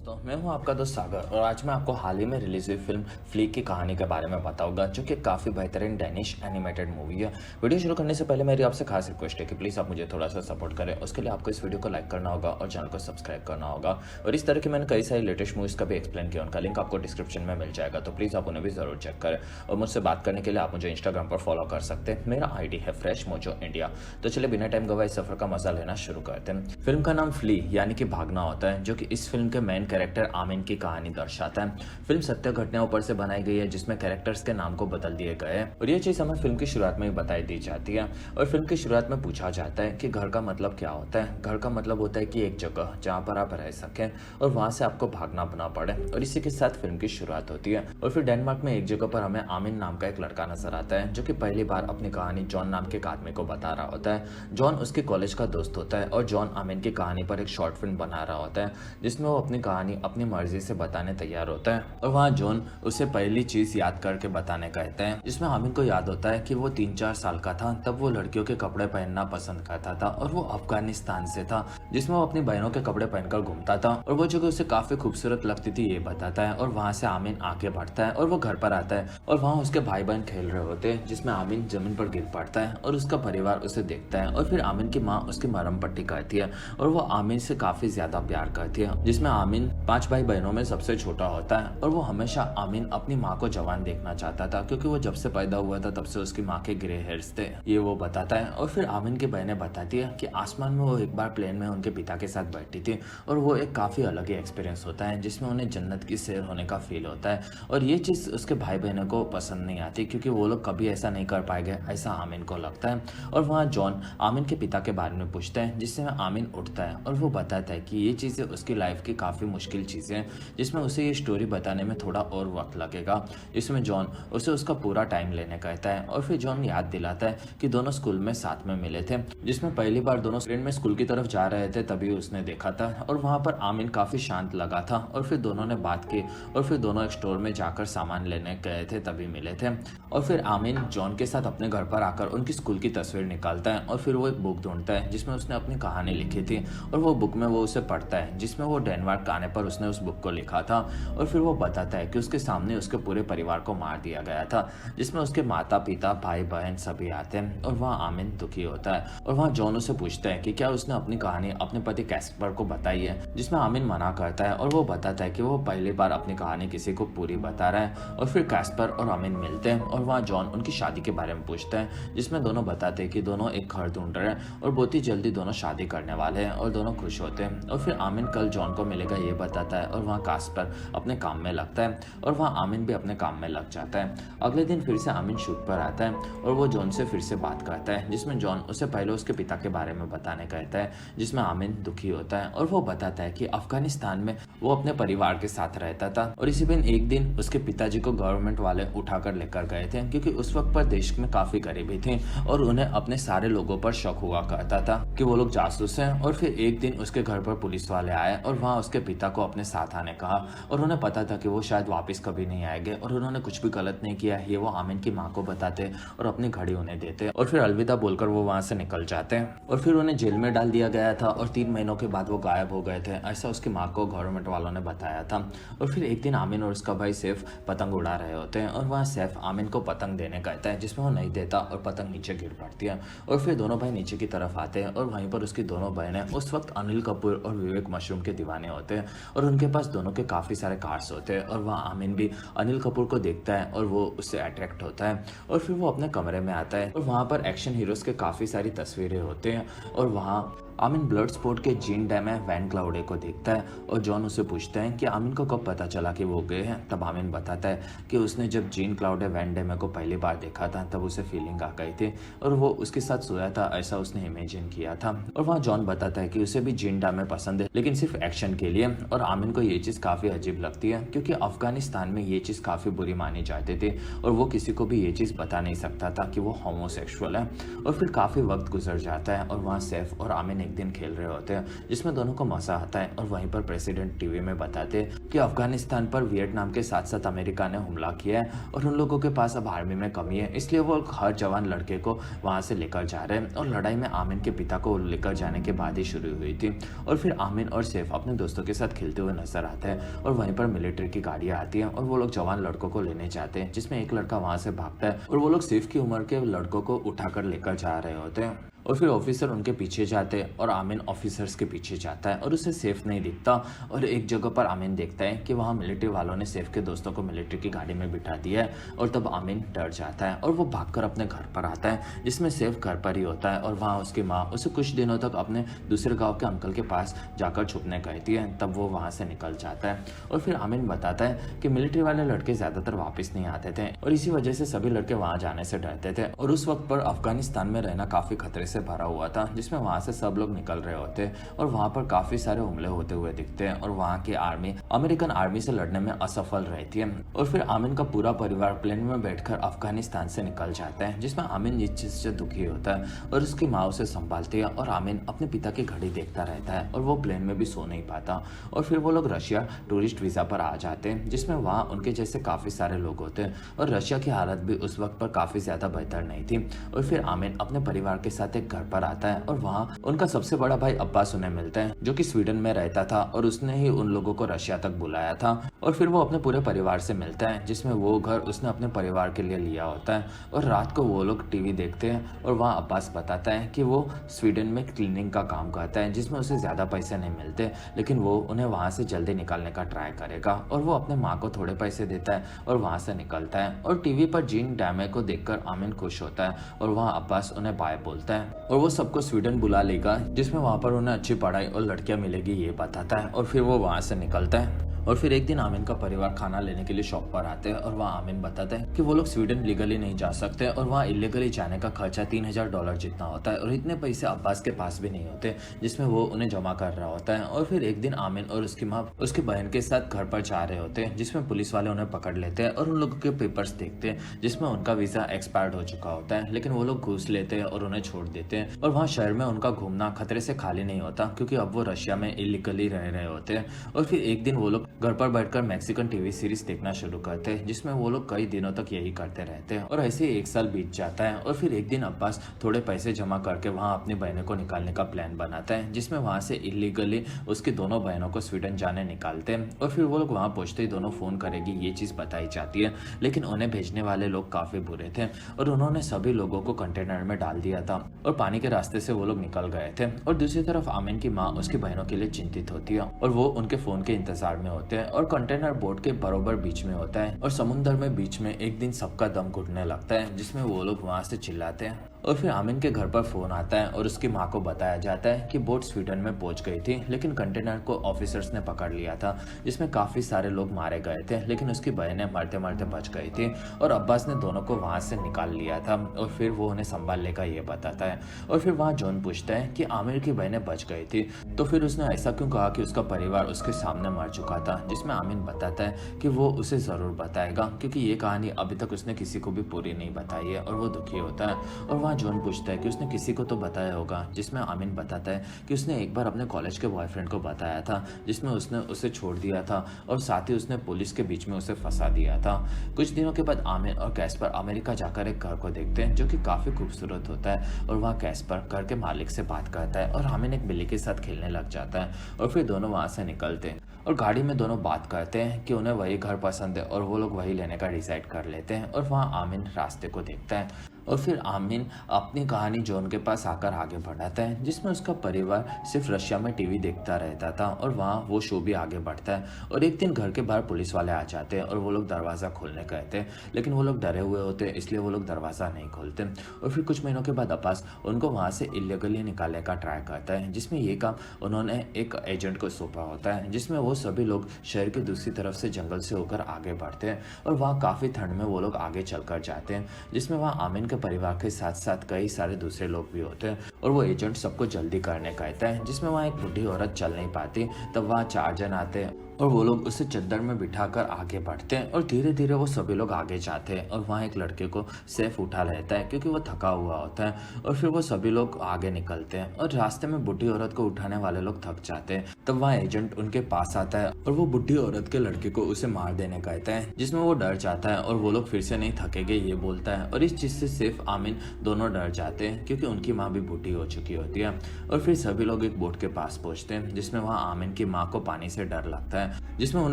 दोस्तों मैं हूं आपका दोस्त सागर और आज मैं आपको हाल ही में रिलीज हुई फिल्म फ्ली की कहानी के बारे में बताऊंगा जो कि काफ़ी बेहतरीन डेनिश एनिमेटेड मूवी है। वीडियो शुरू करने से पहले मेरी आपसे खास रिक्वेस्ट है कि प्लीज़ आप मुझे थोड़ा सा सपोर्ट करें। उसके लिए आपको इस वीडियो को लाइक करना होगा और चैनल को सब्सक्राइब करना होगा। और इस तरह की मैंने कई सारी लेटेस्ट मूवीज़ का भी एक्सप्लेन किया, उनका लिंक आपको डिस्क्रिप्शन में मिल जाएगा, तो प्लीज़ आप उन्हें भी ज़रूर चेक करें। और मुझसे बात करने के लिए आप मुझे इंस्टाग्राम पर फॉलो कर सकते हैं, मेरा ID है फ्रेश मोजो इंडिया। तो चलिए बिना टाइम गवाए इस सफर का मजा लेना शुरू करते हैं। फिल्म का नाम फ्ली यानी कि भागना होता है, जो कि इस फिल्म के मेन कैरेक्टर आमिन की कहानी दर्शाता है। फिल्म सत्य घटनाओं पर से बनाई गई है जिसमें कैरेक्टर्स के नाम को बदल दिए गए हैं और ये चीज हमें फिल्म की शुरुआत में ही बताई दी जाती है। और फिल्म की शुरुआत में पूछा जाता है कि घर का मतलब क्या होता है। घर का मतलब होता है कि एक जगह जहाँ पर आप रह सकें और वहां से आपको भागना ना पड़े। और इसी के साथ फिल्म की शुरुआत होती है। और फिर डेनमार्क में एक जगह पर हमें आमिन नाम का एक लड़का नजर आता है जो कि पहली बार अपनी कहानी जॉन नाम के एक आदमी को बता रहा होता है। जॉन उसके कॉलेज का दोस्त होता है और जॉन आमिन की कहानी पर एक शॉर्ट फिल्म बना रहा होता है जिसमें वो अपनी कहानी अपनी मर्जी से बताने तैयार होता है। और वहाँ जॉन उसे पहली चीज याद करके बताने कहते हैं, जिसमें आमिन को याद होता है कि वो 3-4 साल का था तब वो लड़कियों के कपड़े पहनना पसंद करता था और वो अफगानिस्तान से था जिसमें वो अपनी बहनों के कपड़े पहनकर घूमता था और वो जगह उसे काफी खूबसूरत लगती थी ये बताता है। और वहाँ से आमिन आगे बढ़ता है और वो घर पर आता है और वहाँ उसके भाई बहन खेल रहे होते हैं जिसमें आमिन जमीन पर गिर पड़ता है और उसका परिवार उसे देखता है। और फिर आमिन की माँ उसकी मरहम पट्टी करती है और वो आमिन से काफी ज्यादा प्यार करती है, जिसमें आमिन 5 भाई बहनों में सबसे छोटा होता है। और वो हमेशा आमिन अपनी माँ को जवान देखना चाहता था क्योंकि वो जब से पैदा हुआ था तब से उसकी माँ के ग्रे हेयर्स थे, ये वो बताता है। और फिर आमिन की बहनें बताती है कि आसमान में वो एक बार प्लेन में उनके पिता के साथ बैठी थी और वो एक काफी अलग ही एक्सपीरियंस होता है जिसमें उन्हें जन्नत की सैर होने का फील होता है। और ये चीज उसके भाई बहनों को पसंद नहीं आती क्योंकि वो लोग कभी ऐसा नहीं कर पाएंगे, ऐसा आमिन को लगता है। और वहाँ जॉन आमिन के पिता के बारे में पूछता है जिससे आमिन उठता है और वो बताता है कि ये चीजें उसकी लाइफ की काफी मुश्किल चीजें हैं जिसमें उसे ये स्टोरी बताने में थोड़ा और वक्त लगेगा। इसमें जॉन उसे उसका पूरा टाइम लेने कहता है। और फिर जॉन याद दिलाता है कि दोनों स्कूल में साथ में मिले थे, जिसमें पहली बार दोनों ट्रेन में स्कूल की तरफ जा रहे थे तभी उसने देखा था और वहां पर आमिन काफी शांत लगा था। और फिर दोनों ने बात की और फिर दोनों एक स्टोर में जाकर सामान लेने गए थे तभी मिले थे। और फिर आमिन जॉन के साथ अपने घर पर आकर उनकी स्कूल की तस्वीर निकालता है और फिर वो एक बुक ढूंढता है जिसमें उसने अपनी कहानी लिखी थी और वो बुक में वो उसे पढ़ता है जिसमें वो डेनमार्क आने पर उसने उस बुक को लिखा था। और फिर वो बताता है कि उसके सामने उसके पूरे परिवार को मार दिया गया था जिसमें उसके माता पिता भाई बहन सभी आते हैं। और वहाँ आमिन दुखी होता है और वहाँ जॉन उसे पूछता है कि क्या उसने अपनी कहानी अपने पति कैस्पर को बताई है, जिसमें आमिन मना करता है और वो बताता है कि वो पहली बार अपनी कहानी किसी को पूरी बता रहा है। और फिर कैस्पर और आमिन मिलते हैं और वहाँ जॉन उनकी शादी के बारे में पूछता है जिसमें दोनों बताते हैं कि दोनों एक घर ढूंढ रहे हैं और बहुत ही जल्दी दोनों शादी करने वाले हैं और दोनों खुश होते हैं। और फिर आमिन कल जॉन को मिलेगा ये बताता है और वहाँ कैस्पर अपने काम में लगता है और वहाँ आमिन भी अपने काम में लग जाता है। अगले दिन फिर से आमिन शूट पर आता है और वो जॉन से फिर से बात करता है जिसमें जॉन उसे पहले उसके पिता के बारे में बताने कहता है, जिसमें आमिन दुखी होता है और वो बताता है कि अफगानिस्तान में वो अपने परिवार के साथ रहता था और इसी दिन एक दिन उसके पिताजी को गवर्नमेंट वाले उठाकर लेकर गए थे क्योंकि उस वक्त पर देश में काफी गरीबी थी और उन्हें अपने सारे लोगों पर शक हुआ करता था कि वो लोग जासूस हैं। और फिर एक दिन उसके घर पर पुलिस वाले आए और वहाँ उसके पिता को अपने साथ आने कहा और उन्हें पता था कि वो शायद वापस कभी नहीं आएंगे और उन्होंने कुछ भी गलत नहीं किया। ये वो आमिन की माँ को बताते और अपनी घड़ी उन्हें देते और फिर अलविदा बोलकर वो वहाँ से निकल जाते हैं। और फिर उन्हें जेल में डाल दिया गया था और 3 महीनों के बाद वो गायब हो गए थे, ऐसा उसकी माँ को गवर्नमेंट वालों ने बताया था। और फिर एक दिन आमिन और उसका भाई सैफ पतंग उड़ा रहे होते हैं और वहाँ सैफ आमिन को पतंग देने कहता है जिसमें वो नहीं देता और पतंग नीचे गिर पड़ती है। और फिर दोनों भाई नीचे की तरफ आते हैं और वहीं पर उसकी दोनों बहनें उस वक्त अनिल कपूर और विवेक मशरूम के दीवाने होते हैं और उनके पास दोनों के काफी सारे कार्स होते हैं। और वहाँ आमिन भी अनिल कपूर को देखता है और वो उससे अट्रैक्ट होता है और फिर वो अपने कमरे में आता है और वहाँ पर एक्शन हीरोज के काफी सारी तस्वीरें होते हैं। और वहाँ आमिन ब्लड स्पोर्ट के जीन डैमे वैन क्लाउडे को देखता है और जॉन उससे पूछता है कि आमिन को कब पता चला कि वो गए हैं। तब आमिन बताता है कि उसने जब जीन क्लाउडे वैन डैमे को पहली बार देखा था तब उसे फीलिंग आ गई थी और वो उसके साथ सोया था, ऐसा उसने इमेजिन किया था। और वहाँ जॉन बताता है कि उसे भी जीन डैमे पसंद है लेकिन सिर्फ एक्शन के लिए। और आमिन को ये चीज काफी अजीब लगती है क्योंकि अफगानिस्तान में ये चीज काफी बुरी मानी जाती थी और वो किसी को भी ये चीज बता नहीं सकता था कि वो होमोसेक्सुअल है। और फिर काफी वक्त गुजर जाता है और वहाँ सैफ और आमिन एक एक दिन खेल रहे होते हैं जिसमें दोनों को मजा आता है और वहीं पर प्रेसिडेंट टीवी में बताते हैं कि अफगानिस्तान पर वियतनाम के साथ साथ अमेरिका ने हमला किया है और उन लोगों के पास अब आर्मी में कमी है, इसलिए वो हर जवान लड़के को वहां से लेकर जा रहे हैं। और लड़ाई में आमिन के पिता को लेकर जाने के बाद ही शुरू हुई थी और फिर आमिन और सैफ अपने दोस्तों के साथ खेलते हुए नजर आते हैं और वहीं पर मिलिट्री की गाड़ियां आती हैं और वो लोग जवान लड़कों को लेने जाते हैं, जिसमें एक लड़का वहां से भागता है और वो लोग सैफ की उम्र के लड़कों को उठाकर लेकर जा रहे होते हैं और फिर ऑफिसर उनके पीछे जाते हैं और आमिन ऑफिसर्स के पीछे जाता है और उसे सैफ नहीं दिखता। और एक जगह पर आमिन देखता है कि वहाँ मिलिट्री वालों ने सैफ के दोस्तों को मिलिट्री की गाड़ी में बिठा दिया है और तब आमिन डर जाता है और वो भागकर अपने घर पर आता है, जिसमें सैफ घर पर ही होता है और वहाँ उसकी माँ उसे कुछ दिनों तक अपने दूसरे गाँव के अंकल के पास जाकर छुपने कहती है। तब वो वहाँ से निकल जाता है और फिर आमिन बताता है कि मिलिट्री वाले लड़के ज्यादातर वापस नहीं आते थे और इसी वजह से सभी लड़के वहाँ जाने से डरते थे और उस वक्त पर अफगानिस्तान में रहना काफी खतरे से भरा हुआ था, जिसमें वहां से सब लोग निकल रहे होते और वहां पर काफी सारे हमले होते हुए दिखते हैं और वहां की आर्मी अमेरिकन आर्मी से लड़ने में असफल रहती है। और फिर आमिन का पूरा परिवार प्लेन में बैठकर अफगानिस्तान से निकल जाता है, जिसमें आमिन इस चीज से दुखी होता है और उसकी माँ उसे संभालती है और आमिन अपने पिता की घड़ी देखता रहता है और वो प्लेन में भी सो नहीं पाता। और फिर वो लोग रशिया टूरिस्ट वीजा पर आ जाते हैं, जिसमें वहाँ उनके जैसे काफी सारे लोग होते हैं और रशिया की हालत भी उस वक्त पर काफी ज्यादा बेहतर नहीं थी। और फिर आमिन अपने परिवार के साथ एक घर पर आता है और वहाँ उनका सबसे बड़ा भाई अब्बास उन्हें मिलता है, जो कि स्वीडन में रहता था और उसने ही उन लोगों को रशिया तक बुलाया था। और फिर वो अपने पूरे परिवार से मिलता है, जिसमें वो घर उसने अपने परिवार के लिए लिया होता है। और रात को वो लोग टीवी देखते हैं और वहाँ अब्बास बताता है कि वो स्वीडन में क्लीनिंग का काम करता है, जिसमें उसे ज्यादा पैसे नहीं मिलते, लेकिन वो उन्हें वहाँ से जल्दी निकालने का ट्राई करेगा। और वो अपने माँ को थोड़े पैसे देता है और वहाँ से निकलता है। और टीवी पर जीन डैमे को देखकर आमिन खुश होता है और वहाँ अब्बास उन्हें बाय बोलता है और वो सबको स्वीडन बुला लेगा, जिसमें वहां पर उन्हें अच्छी पढ़ाई और लड़कियां मिलेगी ये बताता है। और फिर वो वहां से निकलता है। और फिर एक दिन आमिन का परिवार खाना लेने के लिए शॉप पर आते हैं और वहाँ आमिन बताता है कि वो लोग स्वीडन लीगली नहीं जा सकते और वहाँ इलीगली जाने का खर्चा $3000 जितना होता है और इतने पैसे अब्बास के पास भी नहीं होते, जिसमें वो उन्हें जमा कर रहा होता है। और फिर एक दिन आमिन और उसकी माँ उसकी बहन के साथ घर पर जा रहे होते हैं, जिसमें पुलिस वाले उन्हें पकड़ लेते हैं और उन लोगों के पेपर्स देखते हैं, जिसमें उनका वीजा एक्सपायर्ड हो चुका होता है, लेकिन वो लोग घूस लेते हैं और उन्हें छोड़ देते हैं। और वहाँ शहर में उनका घूमना खतरे से खाली नहीं होता, क्योंकि अब वो रशिया में इलीगली रह रहे होते हैं। और फिर एक दिन वो लोग घर पर बैठकर मैक्सिकन टीवी सीरीज देखना शुरू करते हैं, जिसमें वो लोग कई दिनों तक यही करते रहते हैं। और ऐसे ही 1 साल बीत जाता है और फिर एक दिन अब्बास थोड़े पैसे जमा करके वहाँ अपनी बहनों को निकालने का प्लान बनाता है, जिसमें वहाँ से इलीगली उसकी दोनों बहनों को स्वीडन जाने निकालते हैं। और फिर वो लोग वहाँ पहुंचते ही दोनों फोन करेगी ये चीज बताई जाती है, लेकिन उन्हें भेजने वाले लोग काफी बुरे थे और उन्होंने सभी लोगों को कंटेनर में डाल दिया था और पानी के रास्ते से वो लोग निकल गए थे। और दूसरी तरफ आमिन की माँ उसकी बहनों के लिए चिंतित होती है और वो उनके फोन के इंतजार में होते हैं। और कंटेनर बोट के बरोबर बीच में होता है और समुद्र में बीच में एक दिन सबका दम घुटने लगता है, जिसमें वो लोग वहां से चिल्लाते हैं। और फिर आमिन के घर पर फोन आता है और उसकी माँ को बताया जाता है कि बोट स्वीडन में पहुंच गई थी, लेकिन कंटेनर को ऑफिसर्स ने पकड़ लिया था, जिसमें काफी सारे लोग मारे गए थे, लेकिन उसकी बहनें मरते मरते बच गई थी और अब्बास ने दोनों को वहां से निकाल लिया था और फिर वो उन्हें संभाल लेगा ये बताता है। और फिर वहाँ जॉन पूछता है कि आमिर की बहनें बच गई थी, तो फिर उसने ऐसा क्यों कहा कि उसका परिवार उसके सामने मर चुका था, जिसमें आमिन बताता है कि वो उसे जरूर बताएगा, क्योंकि ये कहानी अभी तक उसने किसी को भी पूरी नहीं बताई है और वो दुखी होता है। और जॉन पूछता है कि उसने किसी को तो बताया होगा, जिसमें आमिन बताता है कि उसने एक बार अपने कॉलेज के बॉयफ्रेंड को बताया था, जिसमें उसने उसे छोड़ दिया था और साथ ही उसने पुलिस के बीच में उसे फंसा दिया था। कुछ दिनों के बाद आमिन और कैस्पर अमेरिका जाकर एक घर को देखते हैं, जो कि काफी खूबसूरत होता है और वहाँ कैस्पर घर के मालिक से बात करता है और आमिन एक बिल्ली के साथ खेलने लग जाता है। और फिर दोनों वहाँ से निकलते हैं और गाड़ी में दोनों बात करते हैं कि उन्हें वही घर पसंद है और वो लोग वही लेने का डिसाइड कर लेते हैं। और वहाँ आमिन रास्ते को देखता है और फिर आमिन अपनी कहानी जॉन के पास आकर आगे बढ़ाता है, जिसमें उसका परिवार सिर्फ रशिया में टीवी देखता रहता था और वहाँ वो शो भी आगे बढ़ता है। और एक दिन घर के बाहर पुलिस वाले आ जाते हैं और वो लोग दरवाज़ा खोलने कहते हैं, लेकिन वो लोग डरे हुए होते हैं, इसलिए वो लोग दरवाज़ा नहीं खोलते। और फिर कुछ महीनों के बाद अब्बास उनको वहाँ से इलीगली निकालने का ट्राई करता है, जिसमें ये काम उन्होंने एक एजेंट को सौंपा होता है, जिसमें वो सभी लोग शहर की दूसरी तरफ से जंगल से होकर आगे बढ़ते हैं और वहाँ काफ़ी ठंड में वो लोग आगे चलकर जाते हैं, जिसमें वहाँ आमिन के परिवार के साथ साथ कई सारे दूसरे लोग भी होते हैं। और वो एजेंट सबको जल्दी करने कहता है, जिसमें वहाँ एक बुढ़ी औरत चल नहीं पाती, तब वहाँ 4 जन आते हैं और वो लोग उसे चद्दर में बिठाकर आगे बढ़ते हैं और धीरे धीरे वो सभी लोग आगे जाते हैं और वहाँ एक लड़के को सैफ उठा लेता है क्योंकि वो थका हुआ होता है और फिर वो सभी लोग आगे निकलते हैं और रास्ते में बुढ़ी औरत को उठाने वाले लोग थक जाते हैं। तब वहाँ एजेंट उनके पास आता है और वो बुढ़ी औरत के लड़के को उसे मार देने कहता है, जिसमें वो डर जाता है और वो लोग फिर से नहीं थकेंगे ये बोलता है। और इस चीज से सैफ आमिन दोनों डर जाते हैं क्योंकि उनकी माँ भी बूढ़ी हो चुकी होती है। और फिर सभी लोग एक बोट के पास पहुंचते हैं जिसमें वहाँ आमिन की माँ को पानी से डर लगता है, जिसमें उन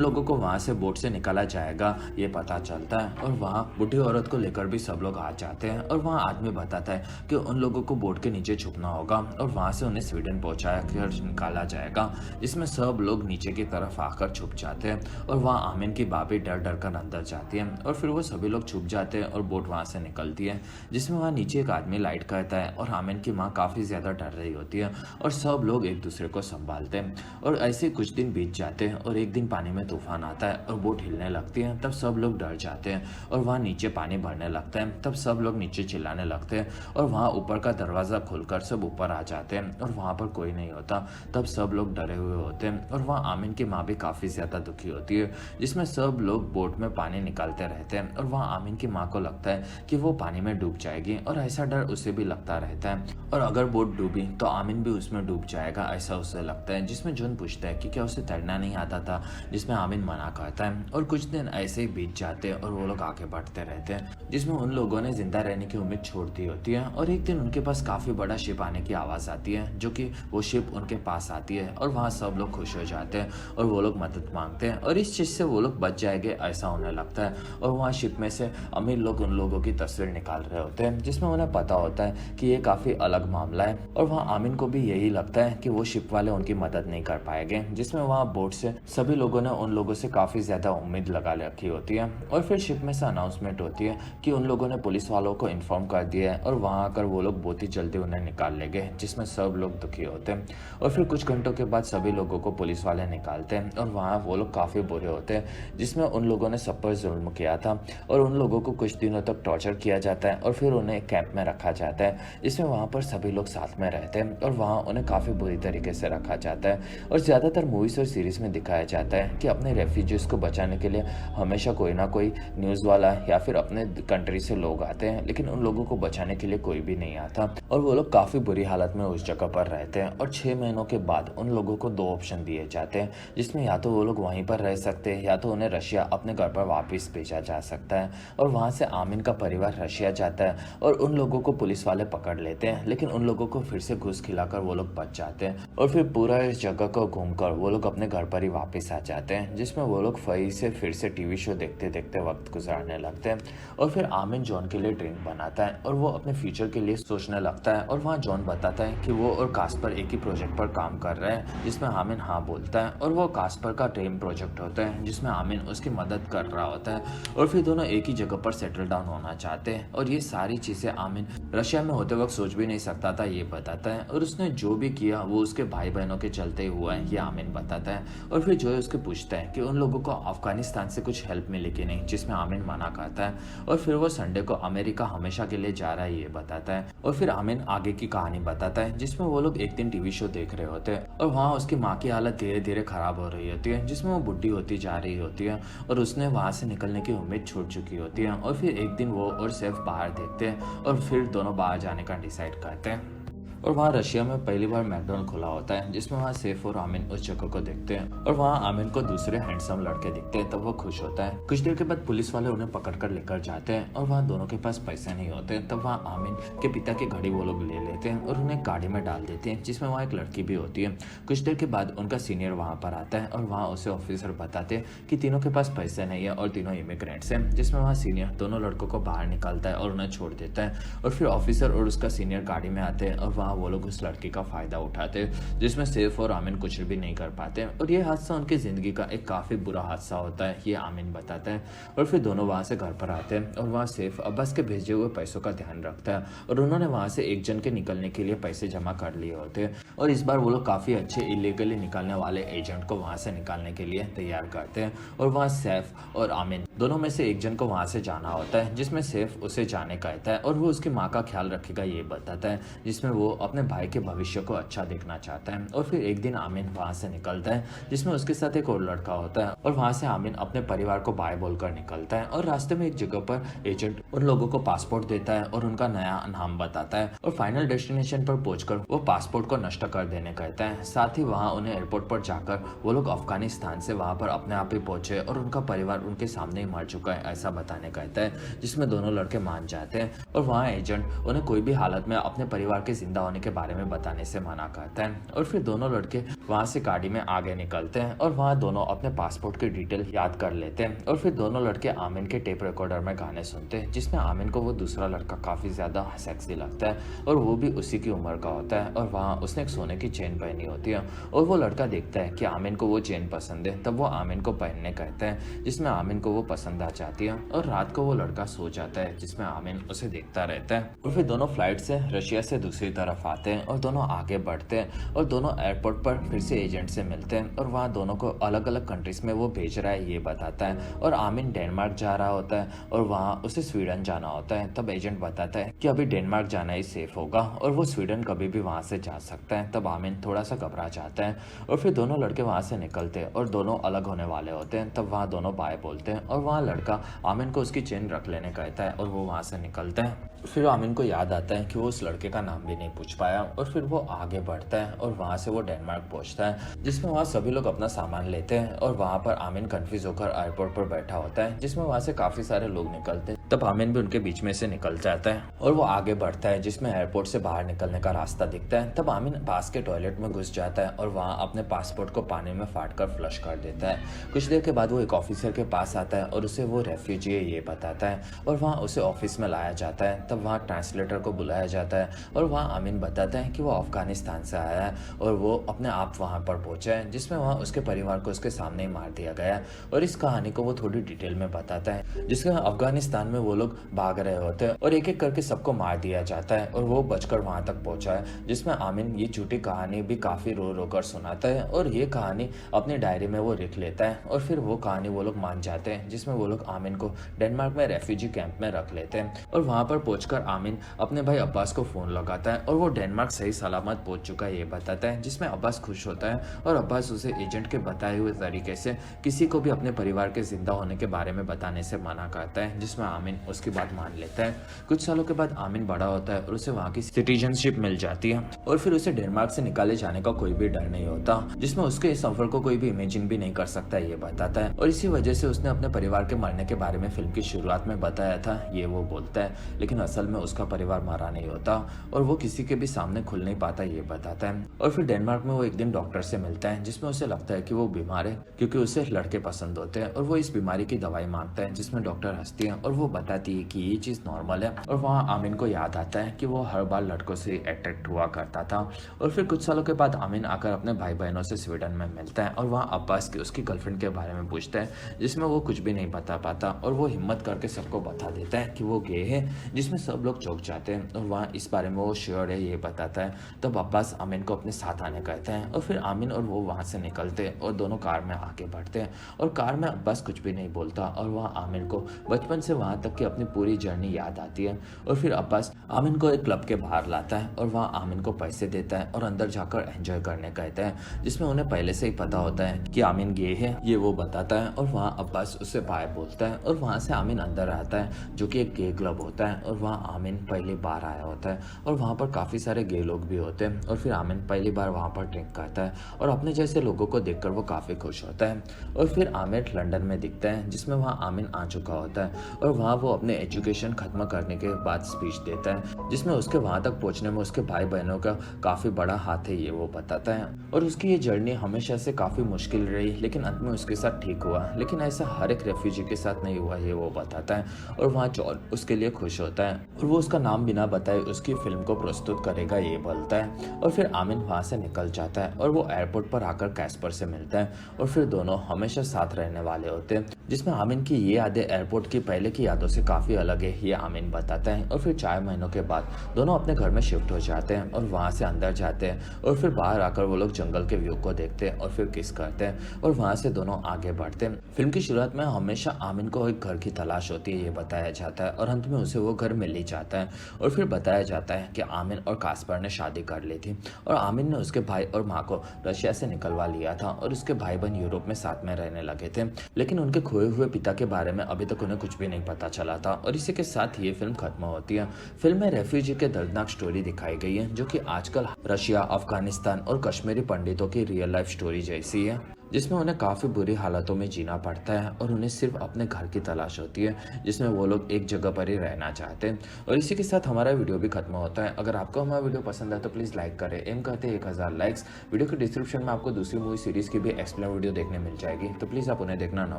लोगों को वहाँ से बोट से निकाला जाएगा ये पता चलता है। और वहाँ बूढ़ी औरत को लेकर भी सब लोग आ जाते हैं और वहाँ आदमी बताता है कि उन लोगों को बोट के नीचे छुपना होगा और वहाँ से उन्हें स्वीडन पहुँचाया कर निकाला जाएगा, जिसमें सब लोग नीचे की तरफ आकर छुप जाते हैं। और वहाँ आमिन की बाबी डर डर कर अंदर जाती है और फिर वो सभी लोग छुप जाते हैं और बोट वहाँ से निकलती है, जिसमें वहाँ नीचे एक आदमी लाइट करता है और आमिन की माँ काफ़ी ज़्यादा डर रही होती है और सब लोग एक दूसरे को संभालते हैं। और ऐसे कुछ दिन बीत जाते हैं और एक दिन पानी में तूफान आता है और बोट हिलने लगती है। तब सब लोग डर जाते हैं और वहाँ नीचे पानी भरने लगता है। तब सब लोग नीचे चिल्लाने लगते हैं और वहाँ ऊपर का दरवाज़ा खुलकर सब ऊपर आ जाते हैं और वहाँ पर कोई नहीं होता। तब सब लोग डरे हुए होते हैं और वहाँ आमिन की माँ भी काफ़ी ज़्यादा दुखी होती है, जिसमें सब लोग बोट में पानी निकालते रहते हैं। और वहाँ आमिन की माँ को लगता है कि वो पानी में डूब जाएगी और ऐसा डर उसे भी लगता रहता है और अगर बोट डूबी तो आमिन भी उसमें डूब जाएगा ऐसा उसे लगता है। जिसमें जॉन पूछता है कि क्या उसे तैरना नहीं आता था, जिसमें आमिन मना करता है। और कुछ दिन ऐसे ही बीत जाते हैं और वो लोग आगे बढ़ते रहते हैं, जिसमें उन लोगों ने जिंदा रहने की उम्मीद छोड़ दी होती है। और एक दिन उनके पास काफ़ी बड़ा शिप आने की आवाज़ आती है, जो कि वो शिप उनके पास आती है और वहाँ सब लोग खुश हो जाते हैं और वो लोग मदद मांगते हैं और इस चीज़ से वो लोग बच जाएंगे ऐसा होने लगता है। और वहाँ शिप में से अमीर लोग उन लोगों की तस्वीर निकाल रहे होते हैं, जिसमें उन्हें पता होता है कि ये काफ़ी अलग मामला है। और वहाँ आमिन को भी यही लगता है कि वो शिप वाले उनकी मदद नहीं कर पाएंगे, जिसमें वहाँ बोट से सभी लोगों ने उन लोगों से काफ़ी ज़्यादा उम्मीद लगा रखी होती है। और फिर शिप में से अनाउंसमेंट होती है कि उन लोगों ने पुलिस वालों को इन्फॉर्म कर दिया है और वहाँ आकर वो लोग बहुत ही जल्दी उन्हें निकाल लेंगे, जिसमें सब लोग दुखी होते हैं। और फिर कुछ घंटों के बाद सभी लोगों को पुलिस वाले निकालते हैं और वहाँ वो लोग काफ़ी बुरे होते हैं, जिसमें उन लोगों ने सब पर जुल्म किया था और उन लोगों को कुछ दिनों तक टॉर्चर किया जाता है और फिर उन्हें एक कैंप में रखा जाता है, जिसमें वहाँ पर सभी लोग साथ में रहते हैं और वहाँ उन्हें काफ़ी बुरी तरीके से रखा जाता है। और ज़्यादातर मूवीज़ और सीरीज़ में दिखाया जाता है कि अपने रेफ्यूजीज़ को बचाने के लिए हमेशा कोई ना कोई न्यूज़ वाला या फिर अपने कंट्री से लोग आते हैं, लेकिन उन लोगों को बचाने के लिए कोई भी नहीं आता और वो लोग काफ़ी बुरी हालत में उस जगह पर रहते हैं। और 6 महीनों के बाद उन लोगों को 2 ऑप्शन दिए जाते हैं, जिसमें या तो वो लोग वहीं पर रह सकते हैं या तो उन्हें रशिया अपने घर पर वापस भेजा जा सकता है। और वहाँ से आमिन का परिवार रशिया जाता है और उन लोगों को पुलिस वाले पकड़ लेते हैं, लेकिन उन लोगों को फिर से घूस खिलाकर वो लोग बच जाते हैं और फिर पूरा इस जगह को घूमकर वो लोग अपने घर पर ही वापस आ जाते हैं, जिसमें वो लोग फिर से टीवी शो देखते देखते वक्त गुजारने लगते हैं। और फिर आमिन जॉन के लिए ड्रिंक बनाता है और वो अपने फ्यूचर के लिए सोचने लगता है और वहाँ जॉन बताता है कि वो और कास्पर एक ही प्रोजेक्ट पर काम कर रहे हैं, जिसमें आमिन हाँ बोलता है। और वो कास्पर का ड्रीम प्रोजेक्ट होता है जिसमें आमिन उसकी मदद कर रहा होता है और फिर दोनों एक ही जगह पर सेटल डाउन होना चाहते हैं। और ये सारी चीज़ें आमिन रशिया में होते वक्त सोच भी नहीं सकता था ये बताता है, और उसने जो भी किया वो उसके भाई बहनों के चलते ही हुआ है ये आमिन बताता है। और फिर जो उसके पूछता है कि उन लोगों को अफगानिस्तान से कुछ हेल्प मिली कि नहीं, जिसमें आमिन मना करता है। और फिर वो संडे को अमेरिका हमेशा के लिए जा रहा है ये बताता है। और फिर आमिन आगे की कहानी बताता है, जिसमें वो लोग एक दिन टीवी शो देख रहे होते हैं और वहाँ उसकी माँ की हालत धीरे धीरे खराब हो रही होती है, जिसमें वो बुढ़ी होती जा रही होती है और उसने वहाँ से निकलने की उम्मीद छूट चुकी होती है। और फिर एक दिन वो और सैफ बाहर देखते हैं और फिर दोनों बाहर जाने का डिसाइड करते हैं। और वहाँ रशिया में पहली बार मैकडॉनल्ड खुला होता है, जिसमें वहाँ सैफ और आमिन उस जगह को देखते हैं और वहाँ आमिन को दूसरे हैंडसम लड़के दिखते हैं, तब वो खुश होता है। कुछ देर के बाद पुलिस वाले उन्हें पकड़कर लेकर जाते हैं और वहाँ दोनों के पास पैसे नहीं होते, तब वहाँ आमिन के पिता की घड़ी वो लोग ले लेते हैं और उन्हें गाड़ी में डाल देते हैं, जिसमें वहाँ एक लड़की भी होती है। कुछ देर के बाद उनका सीनियर वहाँ पर आता है और वहाँ उसे ऑफिसर बताते हैं कि तीनों के पास पैसे नहीं है और तीनों इमिग्रेंट्स हैं, जिसमें वहाँ सीनियर दोनों लड़कों को बाहर निकालता है और उन्हें छोड़ देता है। और फिर ऑफिसर और उसका सीनियर गाड़ी में आते हैं और वहाँ वो लोग उस लड़की का फायदा उठाते, जिसमें सैफ और आमिन कुछ भी नहीं कर पाते। और ये हादसा उनकी जिंदगी का एक काफी बुरा हादसा होता है ये आमिन बताता है। और फिर दोनों वहां से घर पर आते हैं और वहां सैफ अब्बास के भेजे हुए पैसों का ध्यान रखता है और उन्होंने वहां से एक जन के निकलने के लिए पैसे जमा कर लिए होते हैं। और इस बार वो लोग काफी अच्छे इलीगली निकलने वाले एजेंट को वहां से निकालने के लिए तैयार करते हैं। और वहाँ सैफ और आमिन दोनों में से एक जन को वहां से जाना होता है, जिसमें सैफ उसे जाने कहता है और वो उसकी माँ का ख्याल रखेगा ये बताता है, जिसमें वो अपने भाई के भविष्य को अच्छा देखना चाहता है। और फिर एक दिन आमिन वहाँ से निकलता है जिसमें उसके साथ एक और लड़का होता है और वहाँ से आमिन अपने परिवार को बाय बोलकर निकलता है और रास्ते में एक जगह पर एजेंट उन लोगों को पासपोर्ट देता है और उनका नया नाम बताता है और फाइनल डेस्टिनेशन पर पहुंचकर वो पासपोर्ट को नष्ट कर देने कहता है। साथ ही वहाँ उन्हें एयरपोर्ट पर जाकर वो लोग अफगानिस्तान से वहाँ पर अपने आप ही पहुंचे और उनका परिवार उनके सामने ही मर चुका है ऐसा बताने कहता है, जिसमें दोनों लड़के मान जाते हैं और वहाँ एजेंट उन्हें कोई भी हालत में अपने परिवार के जिंदा होने के बारे में बताने से मना करता है। और फिर दोनों लड़के वहाँ से गाड़ी में आगे निकलते हैं और वहाँ दोनों अपने पासपोर्ट की डिटेल याद कर लेते हैं। और फिर दोनों लड़के आमिन के टेप रिकॉर्डर में गाने सुनते हैं जिसमें आमिन को वो दूसरा लड़का काफी ज्यादा सेक्सी लगता है और वो भी उसी की उम्र का होता है और वहाँ उसने एक सोने की चेन पहनी होती है और वो लड़का देखता है कि आमिन को वो चेन पसंद है, तब वो आमिन को पहनने कहता है जिसमें आमिन को वो पसंद आ जाती है और रात को वो लड़का सो जाता है जिसमें आमिन उसे देखता रहता है। और फिर दोनों फ्लाइट से रशिया से दूसरी तरफ आते हैं और दोनों आगे बढ़ते हैं और दोनों एयरपोर्ट पर फिर से एजेंट से मिलते हैं और वहाँ दोनों को अलग अलग कंट्रीज में वो भेज रहा है ये बताता है। और आमिन डेनमार्क जा रहा होता है और वहाँ उसे स्वीडन जाना होता है, तब एजेंट बताता है कि अभी डेनमार्क जाना ही सेफ होगा और वो स्वीडन कभी भी वहाँ से जा सकता है। तब आमिन थोड़ा सा घबरा जाता है और फिर दोनों लड़के वहाँ से निकलते हैं और दोनों अलग होने वाले होते हैं। तब वहाँ दोनों बाय बोलते हैं और वहाँ लड़का आमिन को उसकी चेन रख लेने कहता है और वो वहाँ से निकलता है। फिर आमिन को याद आता है कि वो उस लड़के का नाम भी नहीं पूछ पाया और फिर वो आगे बढ़ता है और वहाँ से वो डेनमार्क पहुँचता है जिसमें वहाँ सभी लोग अपना सामान लेते हैं और वहाँ पर आमिन कंफ्यूज होकर एयरपोर्ट पर बैठा होता है जिसमें वहाँ से काफी सारे लोग निकलते हैं। तब आमिन भी उनके बीच में से निकल जाता है और वो आगे बढ़ता है जिसमें एयरपोर्ट से बाहर निकलने का रास्ता दिखता है। तब आमिन पास के टॉयलेट में घुस जाता है और वहाँ अपने पासपोर्ट को पानी में फाड़ कर फ्लश कर देता है। कुछ देर के बाद वो एक ऑफिसर के पास आता है और उसे वो रेफ्यूजी है ये बताता है और वहाँ उसे ऑफिस में लाया जाता है। तब वहाँ ट्रांसलेटर को बुलाया जाता है और वहाँ आमिन बताता है कि वो अफगानिस्तान से आया है और वो अपने आप वहाँ पर पहुंचा है जिसमें वहाँ उसके परिवार को उसके सामने ही मार दिया गया और इस कहानी को वो थोड़ी डिटेल में बताता है जिसमें अफगानिस्तान में वो लोग भाग रहे होते हैं और एक एक करके सबको मार दिया जाता है और वो बचकर वहां तक पहुंचा है जिसमें आमिन ये झूठी कहानी भी काफी रो रो कर सुनाता है और ये कहानी अपनी डायरी में वो लिख लेता है और फिर वो कहानी वो लोग मान जाते हैं जिसमें वो लोग आमिन को डेनमार्क में रेफ्यूजी कैंप में रख लेते हैं। और वहां पर पहुंचकर आमिन अपने भाई अब्बास को फोन लगाता है और वो डेनमार्क सही सलामत पहुंच चुका है ये बताता है जिसमें अब्बास खुश होता है और अब्बास उसे एजेंट के बताए हुए तरीके से किसी को भी अपने परिवार के जिंदा होने के बारे में बताने से मना करता है जिसमें आमिन उसकी बात मान लेता है। कुछ सालों के बाद आमिन बड़ा होता है और उसे वहाँ की सिटीजनशिप मिल जाती है और फिर उसे डेनमार्क से निकाले जाने का कोई भी डर नहीं होता जिसमें उसके इस सफर को कोई भी इमेजिन भी नहीं कर सकता ये बताता है। और इसी वजह से उसने अपने परिवार के मरने के बारे में फिल्म की शुरुआत में बताया था ये वो बोलता है, लेकिन असल में उसका परिवार मरा नहीं होता और वो किसी के भी सामने खुल नहीं पाता ये बताता है। और फिर डेनमार्क में वो एक दिन डॉक्टर से मिलता है जिसमें उसे लगता है कि वो बीमार है क्योंकि उसे लड़के पसंद होते हैं और वो इस बीमारी की दवाई मांगता है जिसमें डॉक्टर हंसती है और वो बताती है कि ये चीज नॉर्मल है। और वहाँ आमिन को याद आता है कि वो हर बार लड़कों से अट्रैक्ट हुआ करता था। और फिर कुछ सालों के बाद आमिन आकर अपने भाई बहनों से स्वीडन में मिलता है और वहाँ अब्बास की उसकी गर्लफ्रेंड के बारे में पूछता है जिसमें वो कुछ भी नहीं बता पाता और वो हिम्मत करके सबको बता देता है कि वो गे है जिसमें सब लोग चौंक जाते हैं और वहाँ इस बारे में वो श्योर है ये बताता है। तब अब्बास आमिन को अपने साथ आने कहते हैं और फिर आमिन और वो वहाँ से निकलते हैं और दोनों कार में आगे बढ़ते हैं और कार में अब्बास कुछ भी नहीं बोलता और वहाँ आमिन को बचपन से वहाँ तक की अपनी पूरी जर्नी याद आती है। और फिर अब्बास आमिन को एक क्लब के बाहर लाता है और वहाँ आमिन को पैसे देता है और अंदर जाकर एंजॉय करने कहता है जिसमें उन्हें पहले से ही पता होता है कि आमिन गे है ये वो बताता है। और वहाँ अब्बास उससे बाय बोलता है और वहाँ से आमिन अंदर आता है जो कि एक गे क्लब होता है और वहाँ आमिन पहली बार आया होता है और वहाँ पर काफी सारे गे लोग भी होते हैं और फिर आमिन पहली बार वहाँ पर ड्रिंक करता है और अपने जैसे लोगों को देखकर वो काफी खुश होता है। और फिर आमिर लंदन में दिखता है जिसमें वहाँ आमिन आ चुका होता है और वहाँ वो अपने एजुकेशन खत्म करने के बाद स्पीच देता है जिसमें उसके वहाँ तक पहुँचने में उसके भाई बहनों का काफी बड़ा हाथ है ये वो बताता है। और उसकी ये जर्नी हमेशा से काफी मुश्किल रही लेकिन अंत में उसके साथ ठीक हुआ, लेकिन ऐसा हर एक रेफ्यूजी के साथ नहीं हुआ ये वो बताता है। और वहाँ जॉन उसके लिए खुश होता है और वो उसका नाम बिना बताए उसकी फिल्म को प्रस्तुत करेगा ये बोलता है। और फिर आमिन वहाँ से निकल जाता है और वो एयरपोर्ट पर आकर कैस्पर से मिलता है और फिर दोनों हमेशा साथ रहने वाले होते हैं। जिसमें आमिन की ये यादें एयरपोर्ट की पहले की यादों से काफ़ी अलग है, ये आमिन बताता है। और फिर 4 महीनों के बाद दोनों अपने घर में शिफ्ट हो जाते हैं और वहाँ से अंदर जाते हैं और फिर बाहर आकर वो लोग जंगल के व्यू को देखते हैं और फिर किस करते हैं और वहाँ से दोनों आगे बढ़ते हैं। फिल्म की शुरुआत में हमेशा आमिन को एक घर की तलाश होती है, ये बताया जाता है और अंत में उसे वो घर मिल ही जाता है। और फिर बताया जाता है कि आमिन और कास्पर ने शादी कर ली थी और आमिन ने उसके भाई और माँ को रशिया से निकलवा लिया था और उसके भाई बहन यूरोप में साथ में रहने लगे थे, लेकिन उनके खोए हुए पिता के बारे में अभी तक उन्हें कुछ भी नहीं पता चला था। और इसी के साथ ये फिल्म खत्म होती है। फिल्म में रेफ्यूजी के दर्दनाक स्टोरी दिखाई गई है, जो कि आजकल रशिया, अफगानिस्तान और कश्मीरी पंडितों की रियल लाइफ स्टोरी जैसी है, जिसमें उन्हें काफ़ी बुरी हालातों में जीना पड़ता है और उन्हें सिर्फ अपने घर की तलाश होती है, जिसमें वो लोग एक जगह पर ही रहना चाहते हैं। और इसी के साथ हमारा वीडियो भी खत्म होता है। अगर आपको हमारा वीडियो पसंद है तो प्लीज़ लाइक करें। एम कहते हैं 1000 लाइक्स। वीडियो के डिस्क्रिप्शन में आपको दूसरी मूवी सीरीज़ की भी एक्सप्लेन वीडियो देखने मिल जाएगी, तो प्लीज़ आप उन्हें देखना ना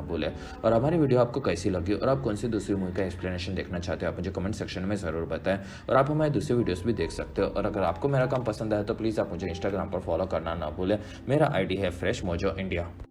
भूलें। और हमारी वीडियो आपको कैसी लगी और आप कौन सी दूसरी मूवी का एक्सप्लेनेशन देखना चाहते हो, आप मुझे कमेंट सेक्शन में ज़रूर बताएं। और आप हमारे दूसरी वीडियोज़ भी देख सकते हो। और अगर आपको मेरा काम पसंद आया तो प्लीज़ आप मुझे इंस्टाग्राम पर फॉलो करना ना भूलें। मेरा ID है फ्रेश मोजो इंडिया।